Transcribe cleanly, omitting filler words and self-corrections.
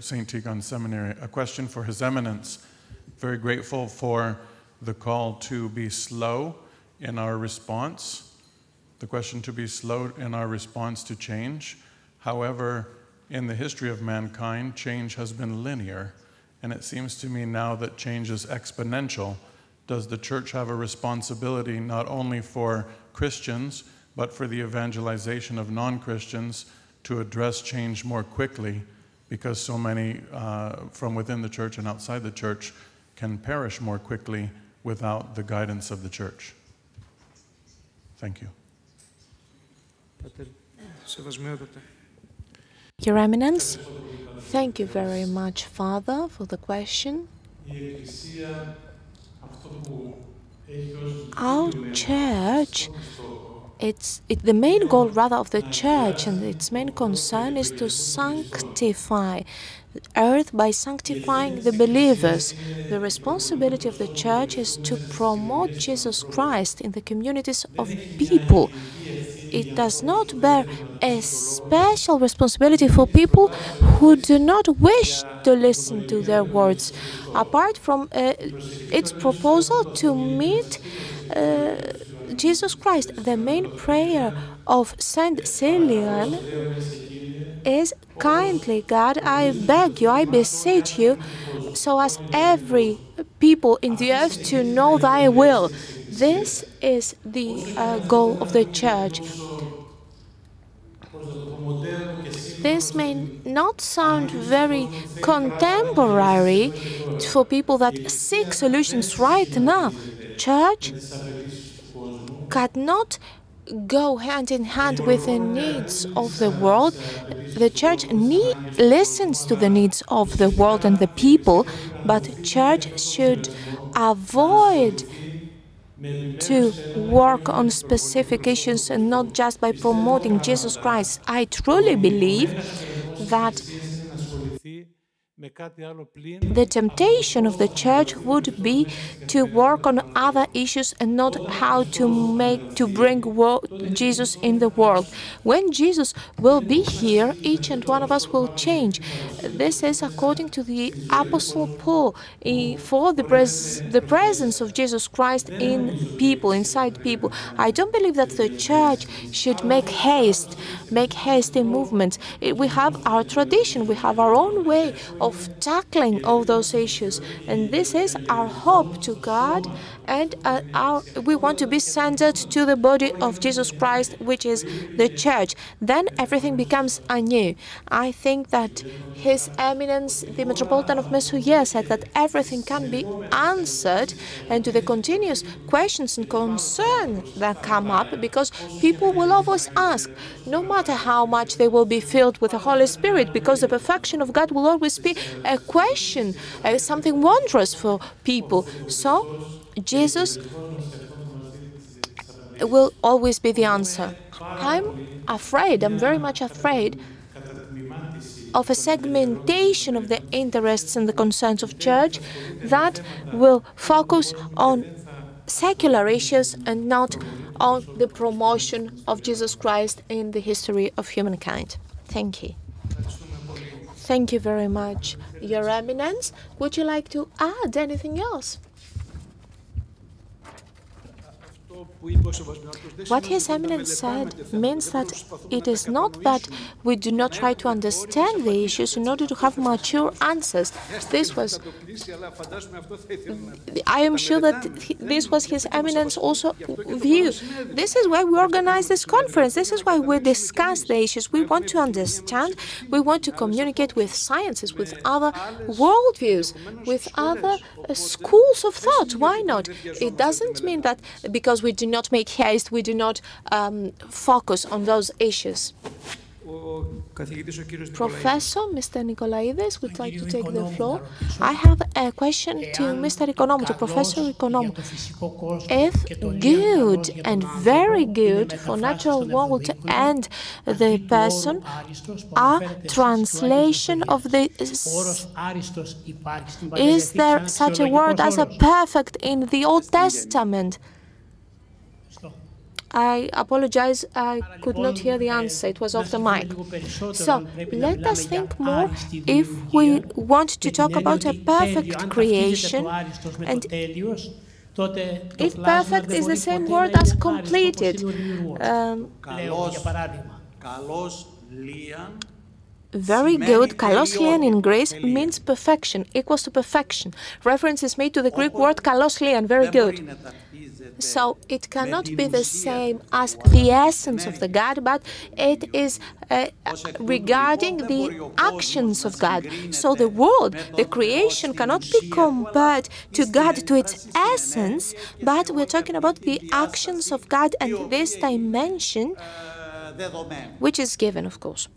St. Tikhon Seminary. A question for His Eminence. Very grateful for the call to be slow in our response. The question to be slow in our response to change. However, in the history of mankind, change has been linear, and it seems to me now that change is exponential. Does the Church have a responsibility not only for Christians, but for the evangelization of non-Christians to address change more quickly, because so many from within the Church and outside the Church can perish more quickly without the guidance of the Church? Thank you. Your Eminence, thank you very much, Father, for the question. Our Church, the main goal rather of the Church and its main concern is to sanctify the earth by sanctifying the believers. The responsibility of the Church is to promote Jesus Christ in the communities of people. It does not bear a special responsibility for people who do not wish to listen to their words, apart from its proposal to meet Jesus Christ. The main prayer of Saint Symeon is, kindly God, I beg you, I beseech you, so as every people in the earth to know thy will. This is the goal of the Church. This may not sound very contemporary for people that seek solutions right now. Church cannot go hand in hand with the needs of the world. The Church listens to the needs of the world and the people, but Church should avoid to work on specific issues and not just by promoting Jesus Christ. I truly believe that the temptation of the Church would be to work on other issues and not how to bring Jesus in the world. When Jesus will be here, each and one of us will change. This is according to the Apostle Paul, for the presence of Jesus Christ in people, inside people. I don't believe that the Church should make hasty movements. We have our tradition, we have our own way of tackling all those issues, and this is our hope to God, and we want to be centered to the body of Jesus Christ, which is the Church. Then everything becomes anew. I think that His Eminence, the Metropolitan of Nicosia, said that everything can be answered, and to the continuous questions and concern that come up, because people will always ask, no matter how much they will be filled with the Holy Spirit, because the perfection of God will always be a question, something wondrous for people. So Jesus will always be the answer. I'm very much afraid of a segmentation of the interests and the concerns of Church that will focus on secular issues and not on the promotion of Jesus Christ in the history of humankind. Thank you. Thank you very much, Your Eminence. Would you like to add anything else? What His Eminence said means that it is not that we do not try to understand the issues in order to have mature answers. I am sure that this was His Eminence also view. This is why we organize this conference. This is why we discuss the issues. We want to understand. We want to communicate with sciences, with other worldviews, with other schools of thought. Why not? It doesn't mean that because we do not make haste, we do not focus on those issues. Professor Mr. Nikolaidis would like to take the floor. I have a question to Mr. Economou, to Professor Economou. If good and very good for natural world and the person are translation of the... Is there such a word as a perfect in the Old Testament? I apologize, I could not hear the answer. It was off the mic. So, let us think more if we want to talk about a perfect creation, and if perfect is the same word as completed. Very good. Kalos lian in Greece means perfection, equals to perfection. Reference is made to the Greek word kalos lian, very good. So it cannot be the same as the essence of the God, but it is regarding the actions of God. So the world, the creation, cannot be compared to God, to its essence, but we're talking about the actions of God and this dimension, which is given, of course.